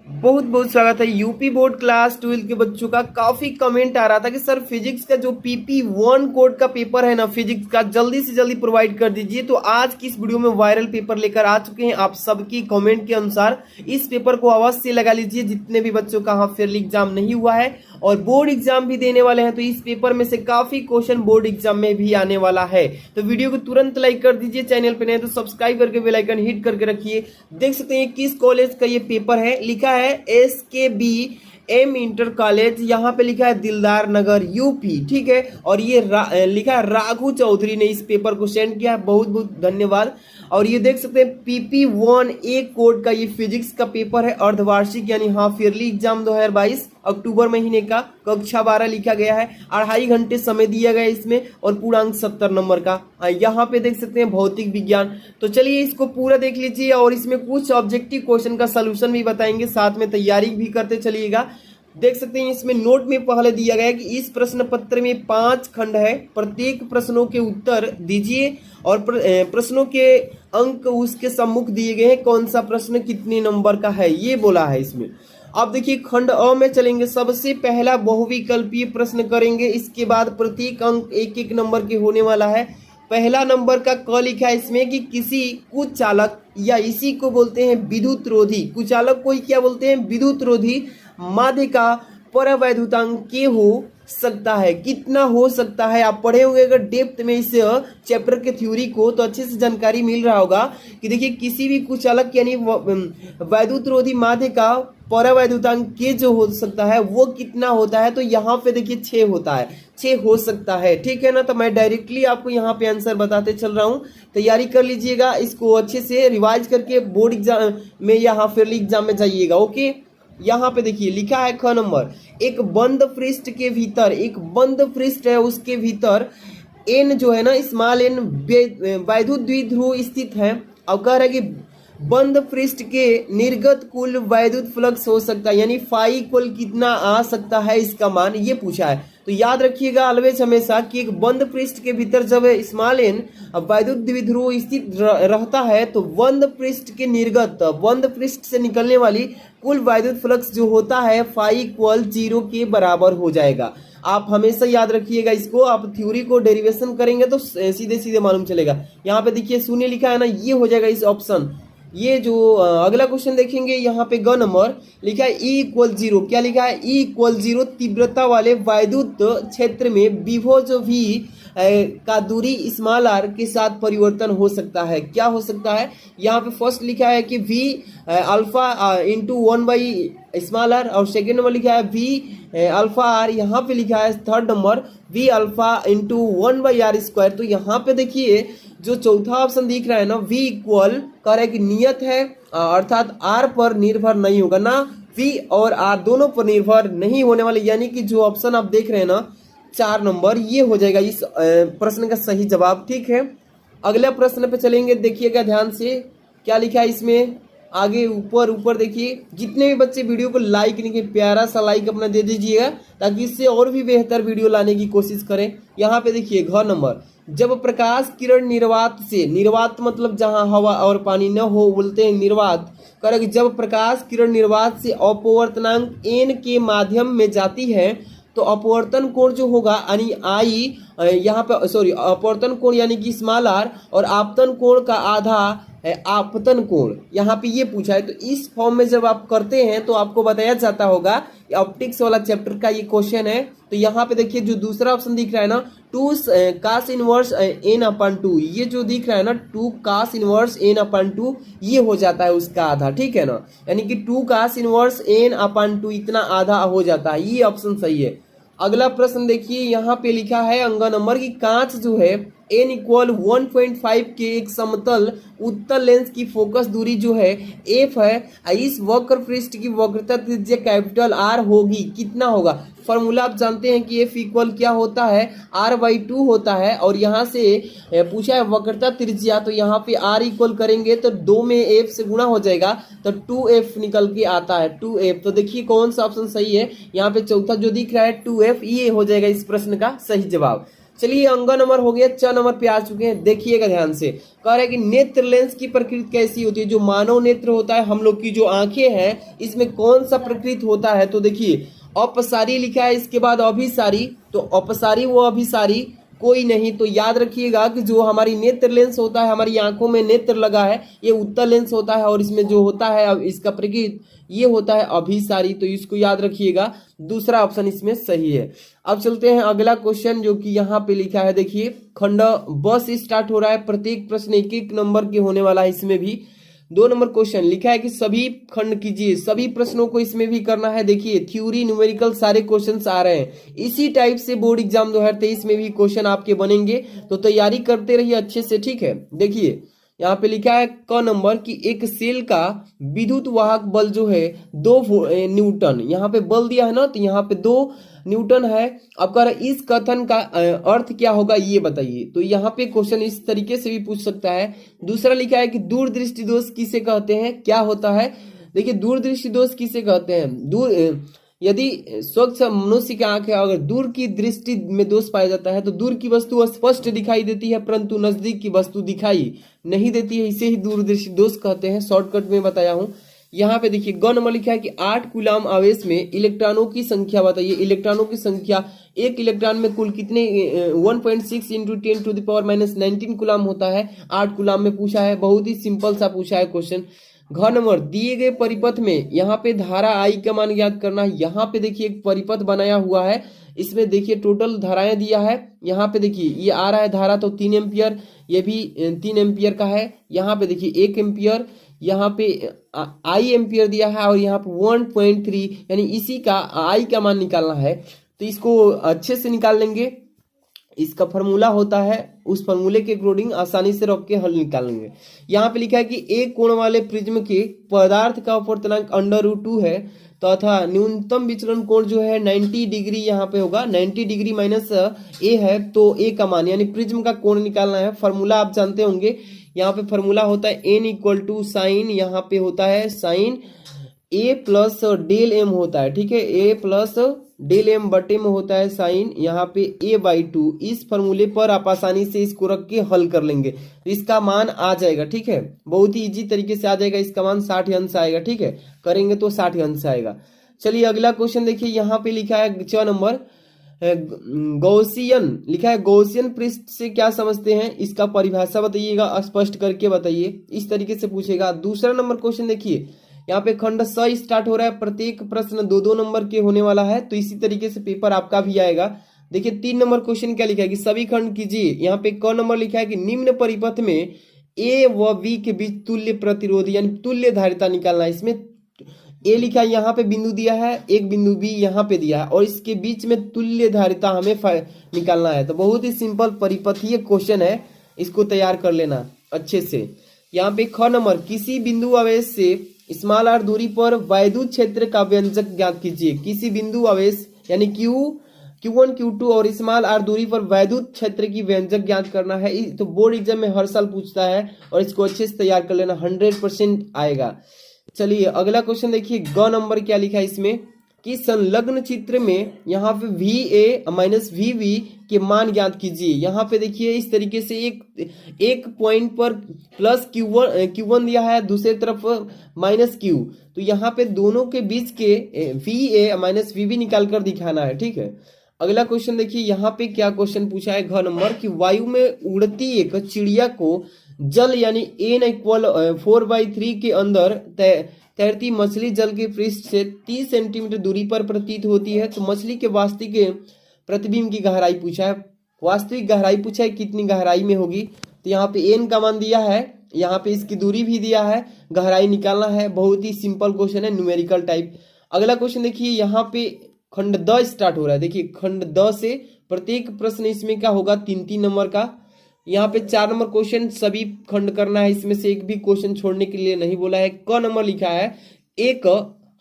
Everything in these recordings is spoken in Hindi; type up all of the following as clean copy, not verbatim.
बहुत बहुत स्वागत है। यूपी बोर्ड क्लास 12 के बच्चों का काफी कमेंट आ रहा था कि सर फिजिक्स का जो PP1 कोड का पेपर है ना, फिजिक्स का जल्दी से जल्दी प्रोवाइड कर दीजिए। तो आज की इस वीडियो में वायरल पेपर लेकर आ चुके हैं। आप सबकी कमेंट के अनुसार इस पेपर को अवश्य लगा लीजिए, जितने भी बच्चों का हाफ ईयरली एग्जाम नहीं हुआ है और बोर्ड एग्जाम भी देने वाले हैं। तो इस पेपर में से काफी क्वेश्चन बोर्ड एग्जाम में भी आने वाला है। तो वीडियो को तुरंत लाइक कर दीजिए, चैनल पे नए तो सब्सक्राइब करके बेल आइकन हिट करके रखिए। देख सकते हैं किस कॉलेज का ये पेपर है। लिखा है SKBM इंटर कॉलेज, यहाँ पे लिखा है दिलदार नगर यूपी, ठीक है। और ये लिखा है राघु चौधरी ने इस पेपर को सेंड किया है, बहुत बहुत धन्यवाद। और ये देख सकते हैं PP1A कोड का ये फिजिक्स का पेपर है, अर्धवार्षिक यानी हाफ ईयरली एग्जाम 2022 अक्टूबर महीने का, कक्षा 12 लिखा गया है। 2.5 घंटे समय दिया गया है इसमें और पूर्णांक 70 नंबर का। यहाँ पे देख सकते हैं भौतिक विज्ञान। तो चलिए इसको पूरा देख लीजिए और इसमें कुछ ऑब्जेक्टिव क्वेश्चन का सोल्यूशन भी बताएंगे, साथ में तैयारी भी करते चलिएगा। देख सकते हैं इसमें नोट में पहले दिया गया है कि इस प्रश्न पत्र में 5 खंड है, प्रत्येक प्रश्नों के उत्तर दीजिए और प्रश्नों के अंक उसके सम्मुख दिए गए हैं, कौन सा प्रश्न कितने नंबर का है ये बोला है इसमें। अब देखिए खंड अ में चलेंगे। सबसे पहला बहुविकल्पीय प्रश्न करेंगे, इसके बाद प्रत्येक अंक एक एक नंबर के होने वाला है। पहला नंबर का क लिखा है इसमें कि किसी कुचालक या इसी को बोलते हैं विद्युत रोधी, कुचालक को ही क्या बोलते हैं, विद्युत रोधी माध्य का परवैद्युतांक के हो सकता है, कितना हो सकता है। आप पढ़े होंगे अगर डेप्थ में इस चैप्टर के थ्योरी को, तो अच्छे से जानकारी मिल रहा होगा कि देखिए किसी भी कुचालक यानी वैद्युत रोधी माध्य का परावैद्युतांक के जो हो सकता है वो कितना होता है। तो यहाँ पे देखिए 6 होता है, 6 हो सकता है, ठीक है ना। तो मैं डायरेक्टली आपको यहाँ पे आंसर बताते चल रहा हूँ, तैयारी कर लीजिएगा, इसको अच्छे से रिवाइज करके बोर्ड एग्जाम में या हाफ ईयरली एग्जाम में जाइएगा। ओके, यहाँ पे देखिए लिखा है ख नंबर, एक बंद पृष्ठ के भीतर, एक बंद पृष्ठ है उसके भीतर n जो है ना, स्मॉल n वैद्युत द्विध्रुव स्थित है। अब कह रहा है कि बंद पृष्ठ के निर्गत कुल वैद्युत फ्लक्स हो सकता है, यानी फाई इक्वल कितना आ सकता है, इसका मान ये पूछा है। तो याद रखिएगा ऑलवेज हमेशा कि एक बंद पृष्ठ के भीतर जब स्मॉल n वैद्युत द्विध्रुव स्थित रहता है तो बंद पृष्ठ के निर्गत, बंद पृष्ठ से निकलने वाली कुल वैद्युत फ्लक्स जो होता है फाई इक्वल 0 के बराबर हो जाएगा। आप हमेशा याद रखिएगा इसको, आप थ्योरी को डेरिवेशन करेंगे तो सीधे सीधे मालूम चलेगा। यहाँ पे देखिए शून्य लिखा है ना, ये हो जाएगा इस ऑप्शन। ये जो अगला क्वेश्चन देखेंगे यहाँ पे ग नंबर लिखा है E इक्वल 0, क्या लिखा है E इक्वल 0 तीव्रता वाले वैद्युत क्षेत्र में विभव जो भी का दूरी स्मॉल r के साथ परिवर्तन हो सकता है, क्या हो सकता है। यहाँ पे फर्स्ट लिखा है कि V alpha into 1 small r और सेकेंड नंबर लिखा है V अल्फा r। यहाँ पे लिखा है third number V alpha into 1/r square. तो यहाँ पे देखिए जो चौथा ऑप्शन दिख रहा है ना, V इक्वल कह रहा है कि नियत है, अर्थात R पर निर्भर नहीं होगा ना, V और R दोनों पर निर्भर नहीं होने वाले, यानी कि जो ऑप्शन आप देख रहे हैं ना 4 नंबर, ये हो जाएगा इस प्रश्न का सही जवाब, ठीक है। अगला प्रश्न पे चलेंगे, देखिएगा ध्यान से क्या लिखा है इसमें। आगे ऊपर देखिए, जितने भी बच्चे वीडियो को लाइक नहीं किए प्यारा सा लाइक अपना दे दीजिएगा ताकि इससे और भी बेहतर वीडियो लाने की कोशिश करें। यहाँ पे देखिए घ नंबर, जब प्रकाश किरण निर्वात से, निर्वात मतलब जहां हवा और पानी न हो बोलते हैं निर्वात, करें जब प्रकाश किरण निर्वात से अपवर्तनांक n के माध्यम में जाती है तो अपवर्तन कोण जो होगा यानी आई, यहाँ पे सॉरी अपवर्तन कोण यानी कि स्मॉल r और आपतन कोण का आधा आपतन कोण, यहाँ पे ये पूछा है। तो इस फॉर्म में जब आप करते हैं तो आपको बताया जाता होगा, ऑप्टिक्स वाला चैप्टर का ये क्वेश्चन है। तो यहाँ पे देखिए जो दूसरा ऑप्शन दिख रहा है ना 2 cos इनवर्स n/2, ये जो दिख रहा है ना 2 cos इनवर्स n/2, ये हो जाता है उसका आधा, ठीक है ना, यानी कि 2 cos इनवर्स n/2 इतना आधा हो जाता है, ये ऑप्शन सही है। अगला प्रश्न देखिए, यहाँ पे लिखा है अंग नंबर की कांच जो है n इक्वल 1.5 के एक समतल उत्तल लेंस की फोकस दूरी जो है f है, इस वक्र पृष्ठ की वक्रता त्रिज्या कैपिटल R होगी, कितना होगा। फॉर्मूला आप जानते हैं कि f इक्वल क्या होता है, r/2 होता है। और यहाँ से पूछा है वक्रता त्रिज्या, तो यहाँ पे r इक्वल करेंगे तो 2 में f से गुणा हो जाएगा तो 2f निकल के आता है, 2f। तो देखिए कौन सा ऑप्शन सही है, यहाँ पे चौथा जो दिख रहा है 2f, ये हो जाएगा इस प्रश्न का सही जवाब। चलिए अंक नंबर हो गया, 6 नंबर पे आ चुके हैं। देखिएगा ध्यान से, कह रहे हैं कि नेत्र लेंस की प्रकृति कैसी होती है। जो मानव नेत्र होता है, हम लोग की जो आंखें हैं, इसमें कौन सा प्रकृति होता है। तो देखिए अपसारी लिखा है, इसके बाद अभिसारी। तो अपसारी व अभिसारी कोई नहीं। तो याद रखिएगा कि जो हमारी नेत्र लेंस होता है, हमारी आंखों में नेत्र लगा है, ये उत्तल लेंस होता है, और इसमें जो होता है अब इसका प्रकृति ये होता है अभिसारी। तो इसको याद रखिएगा, दूसरा ऑप्शन इसमें सही है। अब चलते हैं अगला क्वेश्चन, जो कि यहाँ पे लिखा है। देखिए खंड ब से स्टार्ट हो रहा है, प्रत्येक प्रश्न एक एक नंबर के होने वाला है। इसमें भी 2 नंबर क्वेश्चन लिखा है कि सभी खंड कीजिए, सभी प्रश्नों को इसमें भी करना है। देखिए थ्योरी न्यूमेरिकल सारे क्वेश्चंस आ रहे हैं। इसी टाइप से बोर्ड एग्जाम 2023 में भी क्वेश्चन आपके बनेंगे, तो तैयारी करते रहिए अच्छे से, ठीक है। देखिए यहाँ पे लिखा है क नंबर की एक सेल का विद्युत वाहक बल जो है 2 न्यूटन, यहाँ पे बल दिया है ना, तो यहाँ पे 2 न्यूटन है। अब कह रहा है इस कथन का अर्थ क्या होगा ये बताइए। तो यहाँ पे क्वेश्चन इस तरीके से भी पूछ सकता है। दूसरा लिखा है कि दूरदृष्टि दोष किसे कहते हैं, क्या होता है। देखिए दूरदृष्टि दोष किसे कहते हैं। दूर यदि स्वच्छ मनुष्य की आंख है, अगर दूर की दृष्टि में दोष पाया जाता है, तो दूर की वस्तु स्पष्ट दिखाई देती है, परंतु नजदीक की वस्तु दिखाई नहीं देती है, इसे ही दूरदृष्टि दोष कहते हैं। शॉर्टकट में बताया हूं। यहाँ पे देखिए ग नंबर लिखा है कि 8 कूलाम आवेश में इलेक्ट्रॉनों की संख्या बताइए। इलेक्ट्रॉनों की संख्या, एक इलेक्ट्रॉन में कुल कितने 1.6 इंटू 10⁻⁹ कूलाम होता है। 8 कूलाम में पूछा है, बहुत ही सिंपल सा पूछा है क्वेश्चन। घ नंबर दिए गए परिपथ में यहाँ पे धारा आई का मान ज्ञात करना है। यहाँ पे देखिए एक परिपथ बनाया हुआ है, इसमें देखिए टोटल धाराएं दिया है। यहाँ पे देखिए ये आ रहा है धारा तो 3 एम्पियर, ये भी 3 एम्पियर का है। यहाँ पे देखिए 1 एम्पियर, यहाँ पे आई एम्पियर दिया है, और यहाँ पे 1.3, यानी इसी का आई का मान निकालना है। तो इसको अच्छे से निकाल लेंगे। इसका फॉर्मूला होता है, उस फॉर्मूले के अकॉर्डिंग आसानी से रख के हल निकालेंगे। यहाँ पे लिखा है कि एक कोण वाले प्रिज्म के पदार्थ का अपवर्तनांक √2 है, तथा न्यूनतम विचलन कोण जो है 90 डिग्री यहाँ पे होगा। 90 डिग्री माइनस ए है, तो ए का मान यानी प्रिज्म का कोण निकालना है। फॉर्मूला आप जानते होंगे, यहाँ पे फॉर्मूला होता है n = साइन, यहाँ पे होता है sine a plus del m होता है, ठीक है। a प्लस डेल m बटे में होता है साइन यहाँ पे a/2। इस फॉर्मूले पर आप आसानी से इसको रख के हल कर लेंगे, तो इसका मान आ जाएगा, ठीक है। बहुत ही इजी तरीके से आ जाएगा, इसका मान 60 अंश आएगा, ठीक है। करेंगे तो 60 अंश आएगा। चलिए अगला क्वेश्चन देखिए, यहाँ पे लिखा है 6 नंबर गौसियन लिखा है। गौसियन पृष्ठ से क्या समझते हैं, इसका परिभाषा बताइएगा, स्पष्ट करके बताइए। इस तरीके से पूछेगा। दूसरा नंबर क्वेश्चन देखिए, यहाँ पे खंड स स्टार्ट हो रहा है, प्रत्येक प्रश्न 2-2 नंबर के होने वाला है, तो इसी तरीके से पेपर आपका भी आएगा। देखिए 3 नंबर क्वेश्चन क्या लिखा है कि सभी खंड कीजिए। यहाँ पे क नंबर लिखा है कि निम्न परिपथ में ए व बी के बीच तुल्य प्रतिरोध यानी तुल्य धारिता निकालना है। इसमें ए लिखा है, यहाँ पे बिंदु दिया है, एक बिंदु बी यहाँ पे दिया है, और इसके बीच में तुल्य धारिता हमें निकालना है। तो बहुत ही सिंपल परिपथीय क्वेश्चन है, इसको तैयार कर लेना अच्छे से। यहाँ पे ख नंबर किसी बिंदु आवेश से स्मॉल r दूरी पर वैद्युत क्षेत्र का व्यंजक ज्ञात कीजिए। किसी बिंदु आवेश यानी Q1 Q2 और स्मॉल r दूरी पर वैद्युत क्षेत्र की व्यंजक ज्ञात करना है। तो बोर्ड एग्जाम में हर साल पूछता है, और इसको अच्छे से तैयार कर लेना, 100% आएगा। चलिए अगला क्वेश्चन देखिए, ग नंबर क्या लिखा है इसमें कि संलग्न चित्र में यहाँ पे VA माइनस VB के मान ज्ञात कीजिए। यहाँ पे देखिए इस तरीके से एक पॉइंट पर प्लस Q1 दिया है, दूसरी तरफ माइनस Q। तो यहाँ पे दोनों के बीच के VA माइनस VB निकाल कर दिखाना है, ठीक है। अगला क्वेश्चन देखिए, यहाँ पे क्या क्वेश्चन पूछा है, घ नंबर कि वायु में उड़ती एक चिड़िया को जल यानी n = 4/3 के अंदर तैरती मछली जल के पृष्ठ से 30 सेंटीमीटर दूरी पर प्रतीत होती है। तो मछली के वास्तविक प्रतिबिंब की गहराई पूछा है, वास्तविक गहराई पूछा है कितनी गहराई में होगी। तो यहाँ पे n का मान दिया है, यहाँ पे इसकी दूरी भी दिया है, गहराई निकालना है। बहुत ही सिंपल क्वेश्चन है, न्यूमेरिकल टाइप। अगला क्वेश्चन देखिए, यहाँ पे खंड द स्टार्ट हो रहा है। देखिए खंड द से प्रत्येक प्रश्न इसमें क्या होगा 3-3 नंबर का। यहाँ पे 4 नंबर क्वेश्चन सभी खंड करना है, इसमें से एक भी क्वेश्चन छोड़ने के लिए नहीं बोला है। क नंबर लिखा है, एक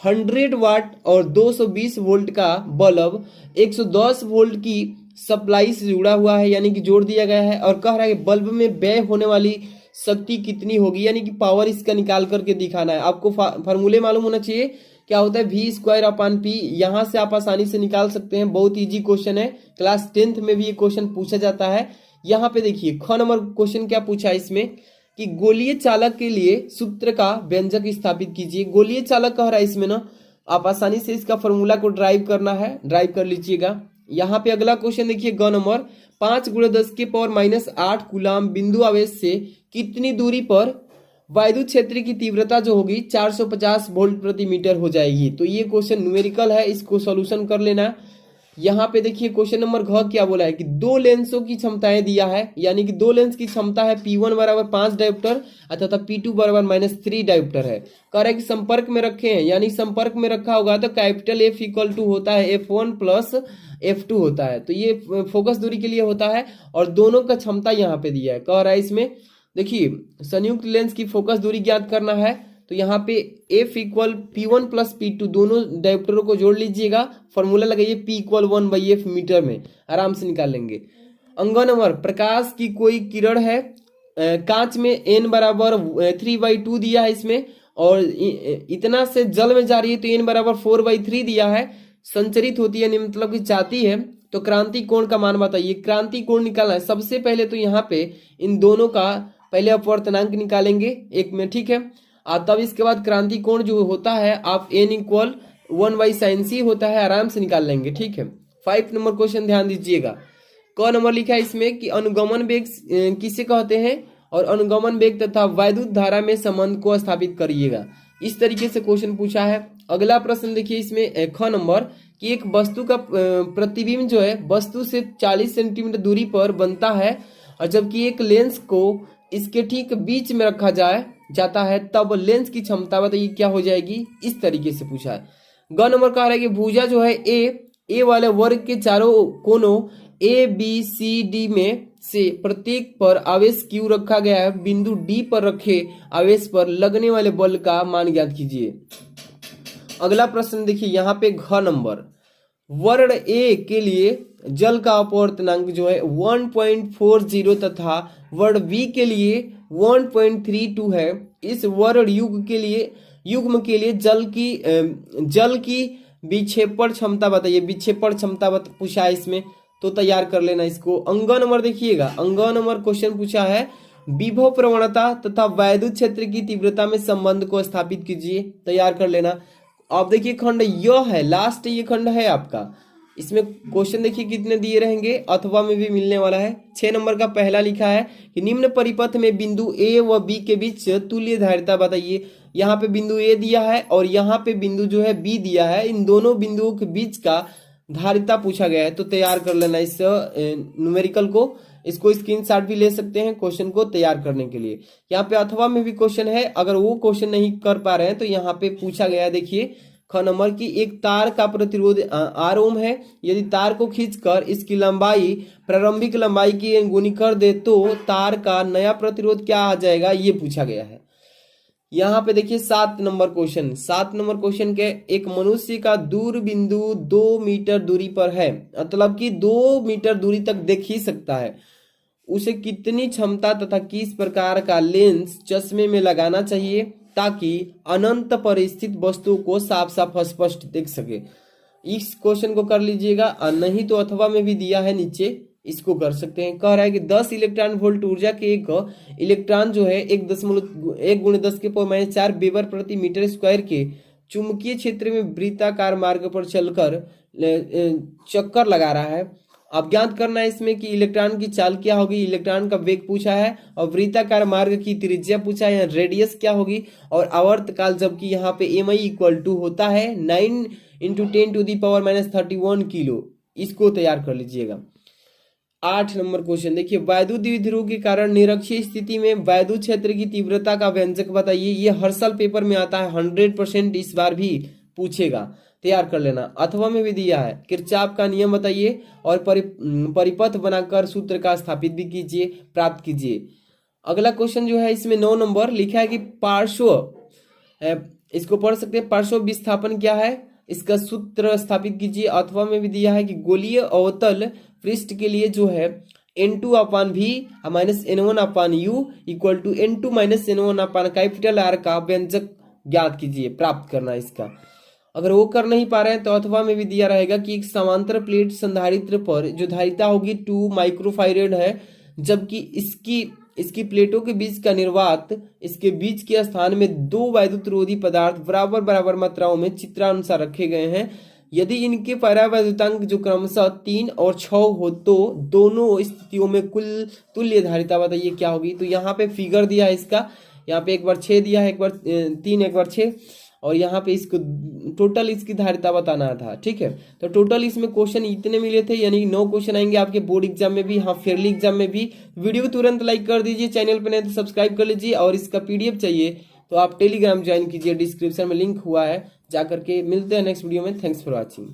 100 वाट और 220 वोल्ट का बल्ब 110 वोल्ट की सप्लाई से जुड़ा हुआ है, यानी कि जोड़ दिया गया है, और कह रहा है कि बल्ब में व्यय होने वाली शक्ति कितनी होगी, यानी कि पावर इसका निकाल करके दिखाना है। आपको फार्मूले मालूम होना चाहिए क्या होता है वी स्क्वायर अपान पी। यहां से आप आसानी से निकाल सकते हैं, बहुत इजी क्वेश्चन है, क्लास 10th में भी ये क्वेश्चन पूछा जाता है। यहाँ पे देखिए ख नंबर क्वेश्चन क्या पूछा है इसमें कि गोलीय चालक के लिए सूत्र का व्यंजक स्थापित कीजिए। गोलीय चालक कह रहा है इसमें ना, आप आसानी से इसका फॉर्मूला को ड्राइव करना है, ड्राइव कर लीजिएगा। यहाँ पे अगला क्वेश्चन देखिए ग नंबर 5 × 10⁻⁸ कूलाम बिंदु आवेश से कितनी दूरी पर वैद्युत क्षेत्र की तीव्रता जो होगी 450 वोल्ट प्रति मीटर हो जाएगी। तो ये क्वेश्चन न्यूमेरिकल है, इसको सॉल्यूशन कर लेना। यहाँ पे देखिए क्वेश्चन नंबर घ क्या बोला है कि दो लेंसों की क्षमताएं दिया है, यानी कि दो लेंस की क्षमता है P1 बराबर 5 डायोप्टर तथा P2 बराबर -3 डायोप्टर है। कह रहा है कि संपर्क में रखे हैं, यानी संपर्क में रखा होगा तो कैपिटल F इक्वल टू होता है F1 प्लस F2 होता है। तो ये फोकस दूरी के लिए होता है और दोनों का क्षमता यहाँ पे दिया है। कह रहा है इसमें देखिए संयुक्त लेंस की फोकस दूरी ज्ञात करना है, तो यहाँ पे F equal P1 plus P2 दोनों डायोप्टरों को जोड़ लीजिएगा, फॉर्मूला लगाइए P इक्वल 1/F मीटर में, आराम से निकाल लेंगे। अंग नंबर प्रकाश की कोई किरण है, कांच में n बराबर 3/2 दिया है इसमें, और इतना से जल में जा रही है तो n बराबर 4/3 दिया है। संचरित होती है मतलब कि जाती है, तो क्रांति कोण का मान बताइए। क्रांति कोण निकालना है, सबसे पहले तो यहाँ पे इन दोनों का पहले अपवर्तनांक निकालेंगे एक में, ठीक है। तब इसके बाद क्रांति कोण जो होता है आप n इक्वल 1/sin होता है, आराम से निकाल लेंगे, ठीक है। 5 नंबर क्वेश्चन ध्यान दीजिएगा। क नंबर लिखा है इसमें कि अनुगमन वेग किसे कहते हैं और अनुगमन वेग तथा वैद्युत धारा में संबंध को स्थापित करिएगा। इस तरीके से क्वेश्चन पूछा है। अगला प्रश्न देखिए इसमें ख नंबर कि एक वस्तु का प्रतिबिंब जो है वस्तु से 40 सेंटीमीटर दूरी पर बनता है, और जबकि एक लेंस को इसके ठीक बीच में रखा जाता है, तब लेंस की क्षमता बताइए क्या हो जाएगी। इस तरीके से पूछा है। ग नंबर कह रहा है कि भुजा जो है ए वाले वर्ग के चारों कोनों ABCD में से प्रत्येक पर आवेश Q रखा गया है, बिंदु D पर रखे आवेश पर लगने वाले बल का मान ज्ञात कीजिए। अगला प्रश्न देखिए यहाँ पे घ नंबर वर्ण A के लिए जल का अपवर्तनांक जो है 1.40 तथा वर्ण B के लिए 1.32 है। इस वर्ण युग्म के लिए जल की विक्षेपण क्षमता बताइए। विक्षेपण क्षमता पूछा है इसमें, तो तैयार कर लेना इसको। अंग नंबर देखिएगा, अंग नंबर क्वेश्चन पूछा है विभव प्रवणता तथा वैद्युत क्षेत्र की तीव्रता में संबंध को स्थापित कीजिए, तैयार कर लेना। अब देखिए खंड यह है, लास्ट ये खंड है आपका। इसमें क्वेश्चन देखिए कितने दिए रहेंगे, अथवा में भी मिलने वाला है। 6 नंबर का पहला लिखा है कि निम्न परिपथ में बिंदु A व B के बीच तुल्य धारिता बताइए। यहाँ पे बिंदु A दिया है और यहाँ पे बिंदु जो है B दिया है, इन दोनों बिंदुओं के बीच का धारिता पूछा गया है, तो तैयार कर लेना इस न्यूमेरिकल को। इसको स्क्रीनशॉट भी ले सकते हैं क्वेश्चन को तैयार करने के लिए। यहाँ पे अथवा में भी क्वेश्चन है, अगर वो क्वेश्चन नहीं कर पा रहे हैं तो यहाँ पे पूछा गया है देखिए ख नंबर की एक तार का प्रतिरोध R ओम है, यदि तार को खींचकर इसकी लंबाई प्रारंभिक लंबाई की गुनी कर दे तो तार का नया प्रतिरोध क्या आ जाएगा, ये पूछा गया है। यहाँ पे देखिए 7 नंबर क्वेश्चन। 7 नंबर क्वेश्चन के एक मनुष्य का दूर बिंदु 2 मीटर दूरी पर है, मतलब कि 2 मीटर दूरी तक देख ही सकता है। उसे कितनी क्षमता तथा किस प्रकार का लेंस चश्मे में लगाना चाहिए ताकि अनंत पर स्थित वस्तु को साफ साफ स्पष्ट देख सके। इस क्वेश्चन को कर लीजिएगा, नहीं तो अथवा में भी दिया है नीचे, इसको कर सकते हैं। कह रहा है कि 10 इलेक्ट्रॉन वोल्ट ऊर्जा के एक इलेक्ट्रॉन जो है 1 × 10⁻⁴ वेबर प्रति मीटर स्क्वायर के चुंबकीय क्षेत्र में वृत्ताकार मार्ग पर चलकर चक्कर लगा रहा है। अब ज्ञात करना है इसमें कि इलेक्ट्रॉन की चाल क्या होगी, इलेक्ट्रॉन का वेग पूछा है, और वृत्ताकार मार्ग की त्रिज्या पूछा है, रेडियस क्या होगी, और आवर्त काल, जबकि यहाँ पे MI इक्वल टू होता है 9 × 10⁻³ किलो। इसको तैयार कर लीजिएगा। 8 नंबर क्वेश्चन देखिए वैद्युत द्विध्रुव के कारण निरक्षीय स्थिति में वैद्युत क्षेत्र की तीव्रता का व्यंजक बताइए। ये हर साल पेपर में आता है, 100% इस बार भी पूछेगा, तैयार कर लेना। अथवा में भी दिया है किरचॉफ का नियम बताइए और परिपथ बनाकर सूत्र का स्थापित भी कीजिए, प्राप्त कीजिए। अगला क्वेश्चन जो है इसमें 9 नंबर लिखा है कि पार्श्व, इसको पढ़ सकते हैं, पार्श्व विस्थापन क्या है, इसका सूत्र स्थापित कीजिए। अथवा में भी दिया है कि गोलीय अवतल पृष्ठ के लिए जो है N2/V -N1/U equal to N2 - N1/R का व्यंजक ज्ञात कीजिए, प्राप्त करना इसका। अगर वो कर नहीं पा रहे हैं तो अथवा में भी दिया रहेगा कि एक समांतर प्लेट संधारित्र पर जो धारिता होगी 2 माइक्रोफारेड है, जबकि इसकी इसकी प्लेटों के बीच का निर्वात इसके बीच के स्थान में 2 वैद्युत रोधी पदार्थ बराबर बराबर मात्राओं में चित्रानुसार रखे गए हैं। यदि इनके परावैद्युतांक जो क्रमशः 3 और 6 हो तो दोनों स्थितियों में कुल तुल्य धारिता बताइए क्या होगी। तो यहाँ पे फिगर दिया है इसका, यहाँ पे एक बार 6 दिया है, एक बार 3, एक बार 6, और यहाँ पे इसको टोटल इसकी धारिता बताना था। ठीक है, तो टोटल इसमें क्वेश्चन इतने मिले थे, यानी 9 क्वेश्चन आएंगे आपके बोर्ड एग्जाम में भी, हाँ फेयरली एग्जाम में भी। वीडियो को तुरंत लाइक कर दीजिए, चैनल पर नहीं तो सब्सक्राइब कर लीजिए, और इसका पीडीएफ चाहिए तो आप टेलीग्राम ज्वाइन कीजिए, डिस्क्रिप्शन में लिंक हुआ है, जाकर के मिलते हैं नेक्स्ट वीडियो में। Thanks for watching.